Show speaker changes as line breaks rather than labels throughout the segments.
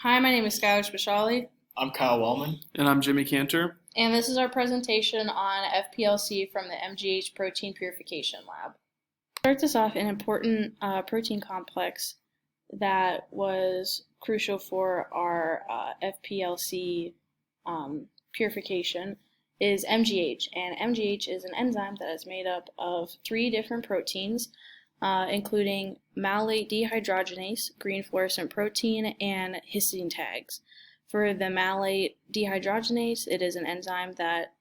Hi, my name is Skylar Speciali,
I'm Kyle Wellman.
And I'm Jimmy Cantor.
and this is our presentation on FPLC from the MGH Protein Purification Lab. Starts us off an important protein complex that was crucial for our FPLC purification is MGH, and MGH is an enzyme that is made up of 3 different proteins, including malate dehydrogenase, green fluorescent protein, and histidine tags. For the malate dehydrogenase, it is an enzyme that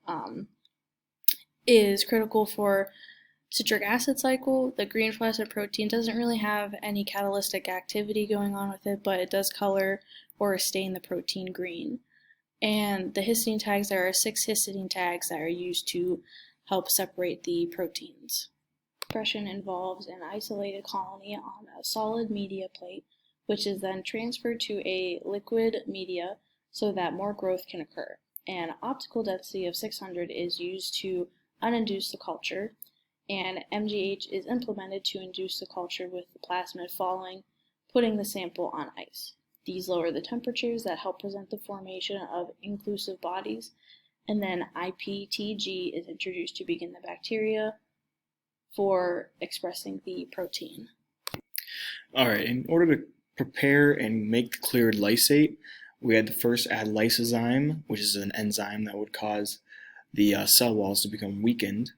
is critical for citric acid cycle. The green fluorescent protein doesn't really have any catalytic activity going on with it, but it does color or stain the protein green. And the histidine tags, there are 6 histidine tags that are used to help separate the proteins. Expression involves an isolated colony on a solid media plate, which is then transferred to a liquid media so that more growth can occur. An optical density of 600 is used to uninduce the culture, and MGH is implemented to induce the culture with the plasmid falling, putting the sample on ice. These lower the temperatures that help prevent the formation of inclusive bodies, and then IPTG is introduced to begin the bacteria for expressing the protein.
All right, in order to prepare and make the cleared lysate, we had to first add lysozyme, which is an enzyme that would cause the cell walls to become weakened.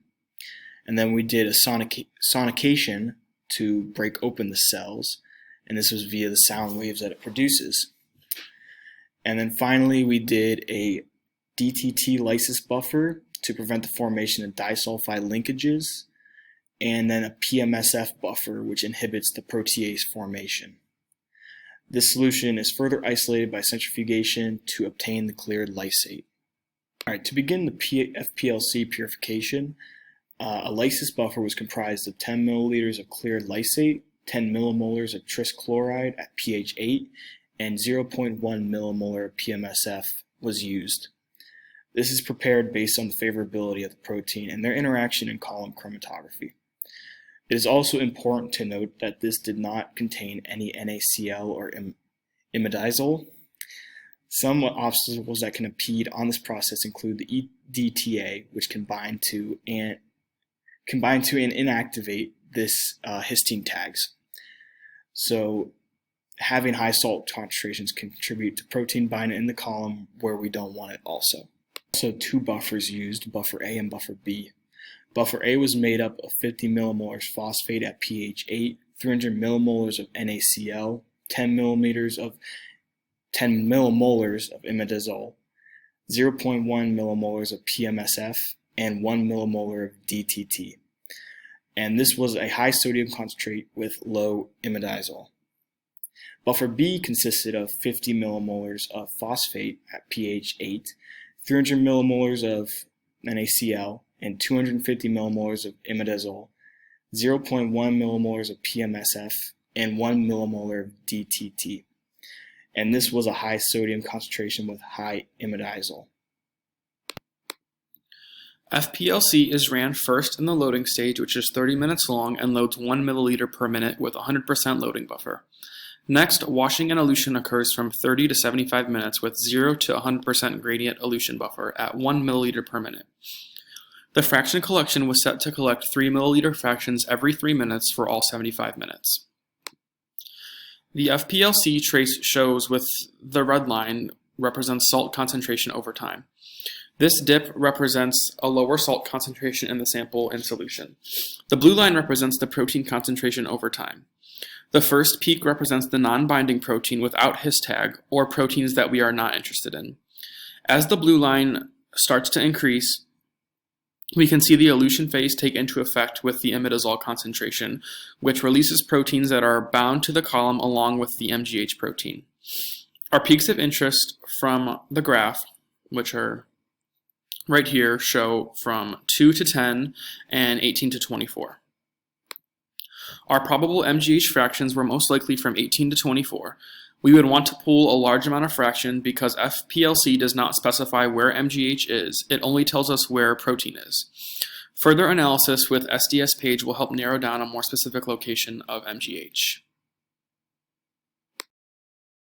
And then we did a sonication to break open the cells, and this was via the sound waves that it produces. And then finally we did a DTT lysis buffer to prevent the formation of disulfide linkages, and then a PMSF buffer, which inhibits the protease formation. This solution is further isolated by centrifugation to obtain the cleared lysate. All right, to begin the FPLC purification, a lysis buffer was comprised of 10 milliliters of cleared lysate, 10 millimolars of tris chloride at pH 8, and 0.1 millimolar of PMSF was used. This is prepared based on the favorability of the protein and their interaction in column chromatography. It is also important to note that this did not contain any NaCl or imidazole. Some obstacles that can impede on this process include the EDTA, which can bind to and inactivate this histidine tags. So having high salt concentrations contribute to protein binding in the column where we don't want it also. Also 2 buffers used, buffer A and buffer B. Buffer A was made up of 50 millimolars phosphate at pH 8, 300 millimolars of NaCl, 10 millimolars of imidazole, 0.1 millimolars of PMSF, and 1 millimolar of DTT. And this was a high sodium concentrate with low imidazole. Buffer B consisted of 50 millimolars of phosphate at pH 8, 300 millimolars of NaCl, and 250 millimolars of imidazole, 0.1 millimolars of PMSF, and 1 millimolar of DTT. And this was a high sodium concentration with high imidazole.
FPLC is ran first in the loading stage, which is 30 minutes long and loads 1 milliliter per minute with 100% loading buffer. Next, washing and elution occurs from 30 to 75 minutes with 0 to 100% gradient elution buffer at 1 milliliter per minute. The fraction collection was set to collect 3 milliliter fractions every 3 minutes for all 75 minutes. The FPLC trace shows with the red line represents salt concentration over time. This dip represents a lower salt concentration in the sample in solution. The blue line represents the protein concentration over time. The first peak represents the non-binding protein without his tag, or proteins that we are not interested in. As the blue line starts to increase, we can see the elution phase take into effect with the imidazole concentration, which releases proteins that are bound to the column along with the MGH protein. Our peaks of interest from the graph, which are right here, show from 2 to 10 and 18 to 24. Our probable MGH fractions were most likely from 18 to 24. We would want to pool a large amount of fraction because FPLC does not specify where MGH is, it only tells us where protein is. Further analysis with SDS page will help narrow down a more specific location of MGH.